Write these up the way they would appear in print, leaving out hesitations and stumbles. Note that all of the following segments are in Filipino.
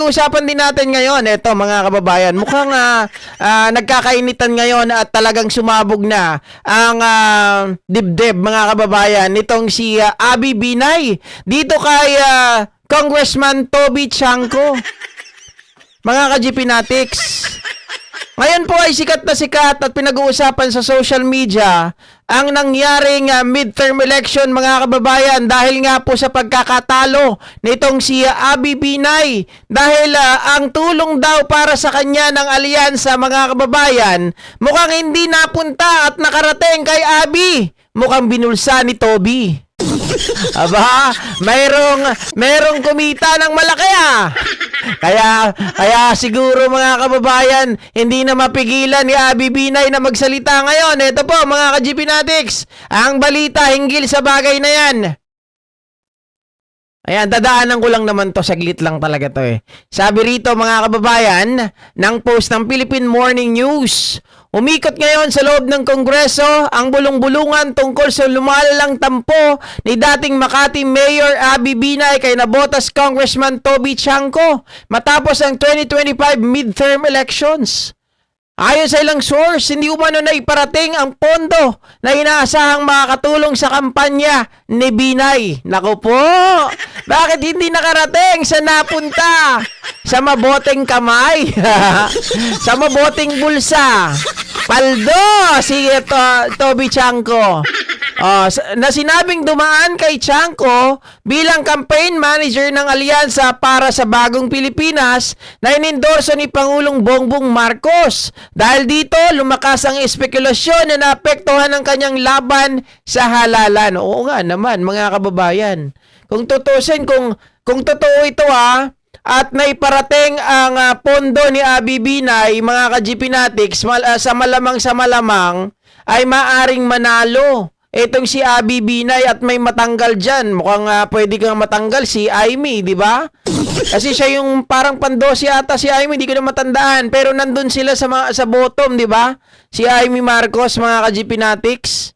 Usapan din natin ngayon, eto mga kababayan, mukhang nagkakainitan ngayon at talagang sumabog na ang dibdib mga kababayan nitong si Abby Binay dito kay Congressman Toby Chanco. Mga ka-GPnatics, ngayon po ay sikat na sikat at pinag-uusapan sa social media ang nangyaring midterm election mga kababayan dahil nga po sa pagkakatalo nitong si Abby Binay dahil ang tulong daw para sa kanya ng alyansa mga kababayan mukhang hindi napunta at nakarating kay Abby, mukhang binulsa ni Toby. Aba, mayroong kumita ng malaki Kaya siguro mga kababayan, hindi na mapigilan ni Abby Binay na magsalita ngayon. Ito po mga ka-GPnatics, ang balita hinggil sa bagay na yan. Ayan, dadaanan ko lang naman to, saglit lang talaga to Sabi rito mga kababayan, ng post ng Philippine Morning News, umikot ngayon sa loob ng Kongreso ang bulong-bulungan tungkol sa lumalalang tampo ni dating Makati Mayor Abby Binay kay nabotas Congressman Toby Chanco matapos ang 2025 midterm elections. Ayon sa ilang source, hindi umano na iparating ang pondo na inaasahang makakatulong sa kampanya ni Binay. Naku po, bakit hindi nakarating sa napunta? Sa maboteng kamay? Sa maboteng bulsa? Paldo si Toby Chanco. Na sinabing dumaan kay Chanco bilang campaign manager ng alyansa para sa Bagong Pilipinas na inendorso ni Pangulong Bongbong Marcos. Dahil dito, lumakas ang espekulasyon na naapektuhan ng kanyang laban sa halalan. Oo nga naman, mga kababayan. Kung tutusin, kung totoo ito at naiparating ang pondo ni Abby Binay, mga ka-GPnatics, sa malamang ay maaring manalo itong si Abby Binay at may matanggal dyan. Mukhang pwede kang matanggal si Aimee, di ba? Kasi siya yung parang pandosi ata si Aimee, di ko na matandaan. Pero nandun sila sa bottom, di ba? Si Aimee Marcos, mga ka-GPnatics.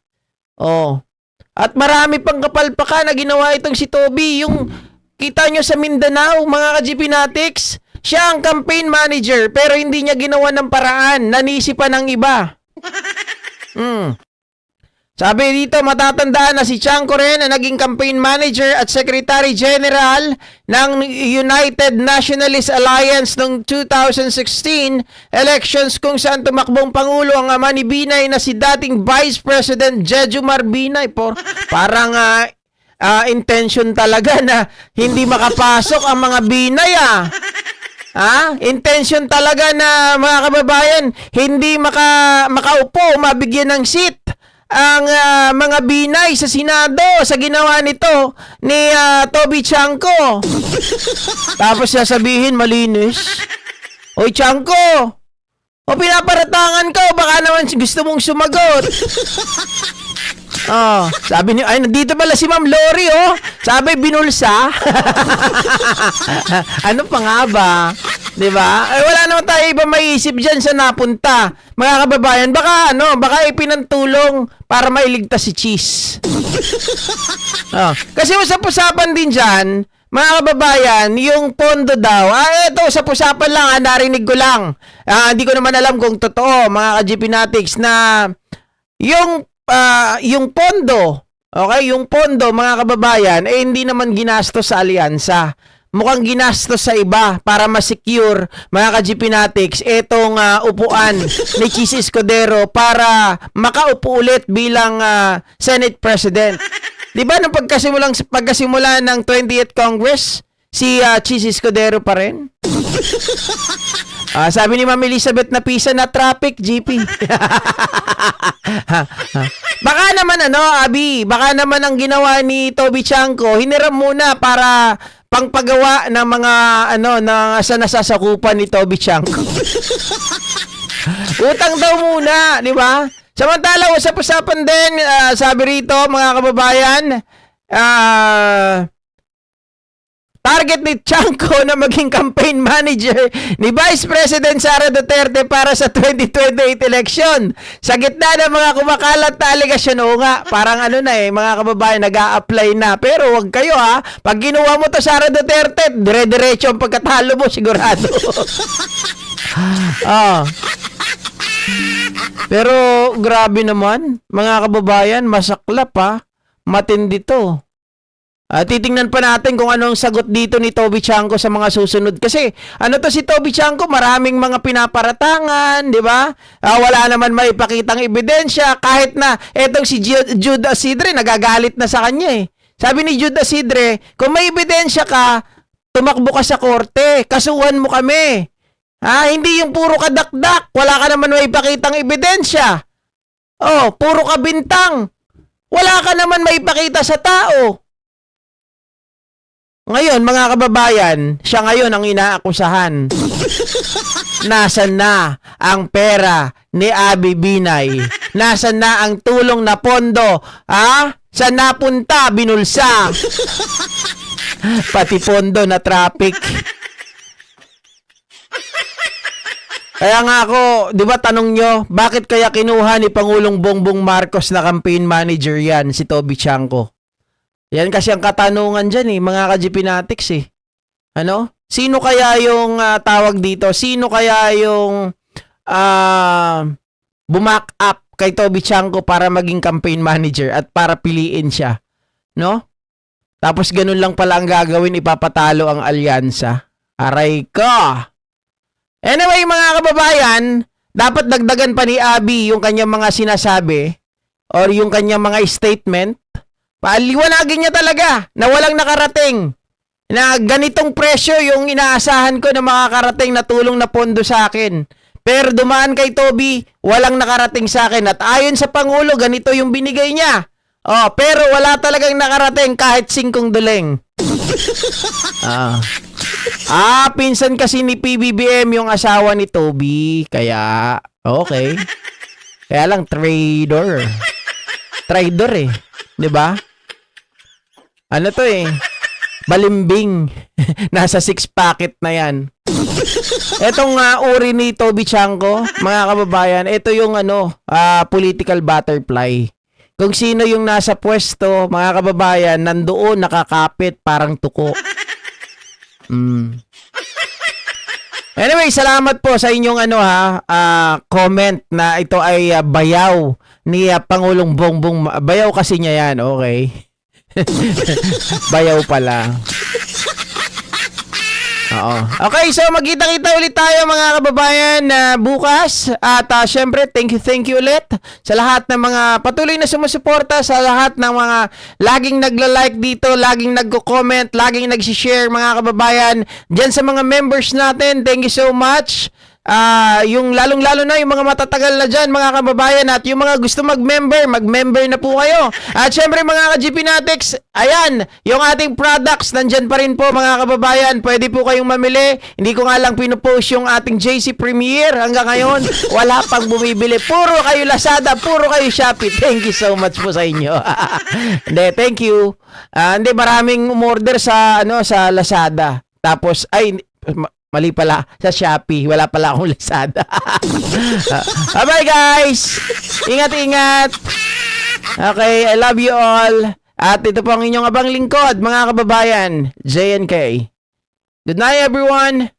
At marami pang kapalpakan na ginawa itong si Toby. Yung kita nyo sa Mindanao, mga ka-GPnatics, siya ang campaign manager pero hindi niya ginawa ng paraan. Nanisi pa ng iba. Sabi dito, matatandaan na si Chanco rin na naging campaign manager at Secretary General ng United Nationalist Alliance noong 2016 elections kung saan tumakbong Pangulo ang ama ni Binay na si dating Vice President Jejomar Binay. Parang intention talaga na hindi makapasok ang mga Binay intention talaga na mga kababayan hindi makaupo, mabigyan ng seat ang mga Binay sa Senado sa ginawa nito ni Toby Chanco. Tapos sasabihin malinis, "Oy Chanco, pinaparatangan ka, baka naman gusto mong sumagot." Sabi niyo, ay nandito pala si Ma'am Lori Sabi binulsa. Ano pa nga ba? 'Di ba? Ay wala naman tayo iba maiisip diyan sa napunta. Mga kababayan, baka ipinantulong para mailigtas si Cheese. Kasi usap-usapan din diyan, mga kababayan, yung pondo daw. Ito, usap-usapan lang, narinig ko lang. Hindi ko naman alam kung totoo, mga ka-GPnatics, na yung pondo, yung pondo mga kababayan, hindi naman ginastos sa alyansa. Mukhang ginastos sa iba para ma-secure, mga ka-GPnatics, itong upuan ni Chis Escudero para makaupo ulit bilang Senate President. Di ba nung pagkasimula ng 20th Congress, si Chis Escudero pa rin? Sabi ni Ma'am Elizabeth na pisa na traffic, GP. Baka naman Abby, baka naman ang ginawa ni Toby Chanco, hiniram muna para pangpagawa ng mga sa nasasakupan ni Toby Chanco. Utang daw muna, di ba? Samantala, usap-usapan din, sabi rito, mga kababayan, Target ni Chanco na maging campaign manager ni Vice President Sara Duterte para sa 2028 election. Sa gitna ng mga kumakalat na aligasyon, o nga, parang ano na mga kababayan, nag-a-apply na. Pero wag kayo pag ginawa mo to Sara Duterte, dire-diretso ang pagkatalo mo, sigurado. Pero grabe naman, mga kababayan, masaklap matindi to. Titingnan pa natin kung anong sagot dito ni Toby Chanco sa mga susunod. Kasi, si Toby Chanco, maraming mga pinaparatangan, di ba? Wala naman maipakitang ebidensya, kahit na etong si Jude Asidre, nagagalit na sa kanya Sabi ni Jude Asidre, kung may ebidensya ka, tumakbo ka sa korte, kasuhan mo kami. Hindi yung puro kadakdak, wala ka naman maipakitang ebidensya. Puro ka bintang. Wala ka naman maipakita sa tao. Ngayon, mga kababayan, siya ngayon ang inaakusahan. Nasaan na ang pera ni Abby Binay? Nasaan na ang tulong na pondo? Saan napunta? Binulsa. Pati pondo na traffic. Kaya nga ako, di ba tanong nyo, bakit kaya kinuha ni Pangulong Bongbong Marcos na campaign manager yan, si Toby Chanco? Yan kasi ang katanungan dyan mga ka-GPnatics Sino kaya yung tawag dito? Sino kaya yung bumack up kay Toby Chanco para maging campaign manager at para piliin siya? No? Tapos ganun lang pala ang gagawin, ipapatalo ang alyansa. Aray ko! Anyway, mga kababayan, dapat dagdagan pa ni Abby yung kanyang mga sinasabi or yung kanyang mga statement. Paliwanagin niya talaga na walang nakarating. Na ganitong presyo yung inaasahan ko na makakarating na tulong na pondo sa akin. Pero dumaan kay Toby, walang nakarating sa akin. At ayon sa Pangulo, ganito yung binigay niya. Pero wala talagang nakarating kahit 5 duleng. Pinsan kasi ni PBBM yung asawa ni Toby. Kaya, okay. Kaya lang, Trader 'Di ba? Ano to balimbing. Nasa 6 packet na yan. Etong uri ni Toby Chanco, mga kababayan, ito yung political butterfly. Kung sino yung nasa pwesto, mga kababayan, nandoon nakakapit parang tuko. Anyway, salamat po sa inyong comment na ito ay bayaw ni Pangulong Bongbong. Bayaw kasi niya yan, okay? Bayaw pala. Okay, so magkita-kita ulit tayo mga kababayan bukas. At syempre, thank you ulit sa lahat ng mga patuloy na sumusuporta, sa lahat ng mga laging nagla-like dito, laging nagko-comment, laging nag-share mga kababayan. Diyan sa mga members natin, thank you so much. Yung lalong-lalo na yung mga matatagal na dyan mga kababayan, at yung mga gusto mag-member na po kayo. At syempre mga ka-GPnatics, ayan, yung ating products nandyan pa rin po mga kababayan, pwede po kayong mamili. Hindi ko nga lang pinupost yung ating JC Premier hanggang ngayon, wala pang bumibili. Puro kayo Lazada, puro kayo Shopee. Thank you so much po sa inyo. Hindi, thank you. Hindi, maraming umorder sa Lazada. Tapos mali pala, sa Shopee. Wala pala akong Lazada. Bye-bye guys! Ingat-ingat! Okay, I love you all. At ito po ang inyong abang lingkod, mga kababayan, JNK. Good night everyone!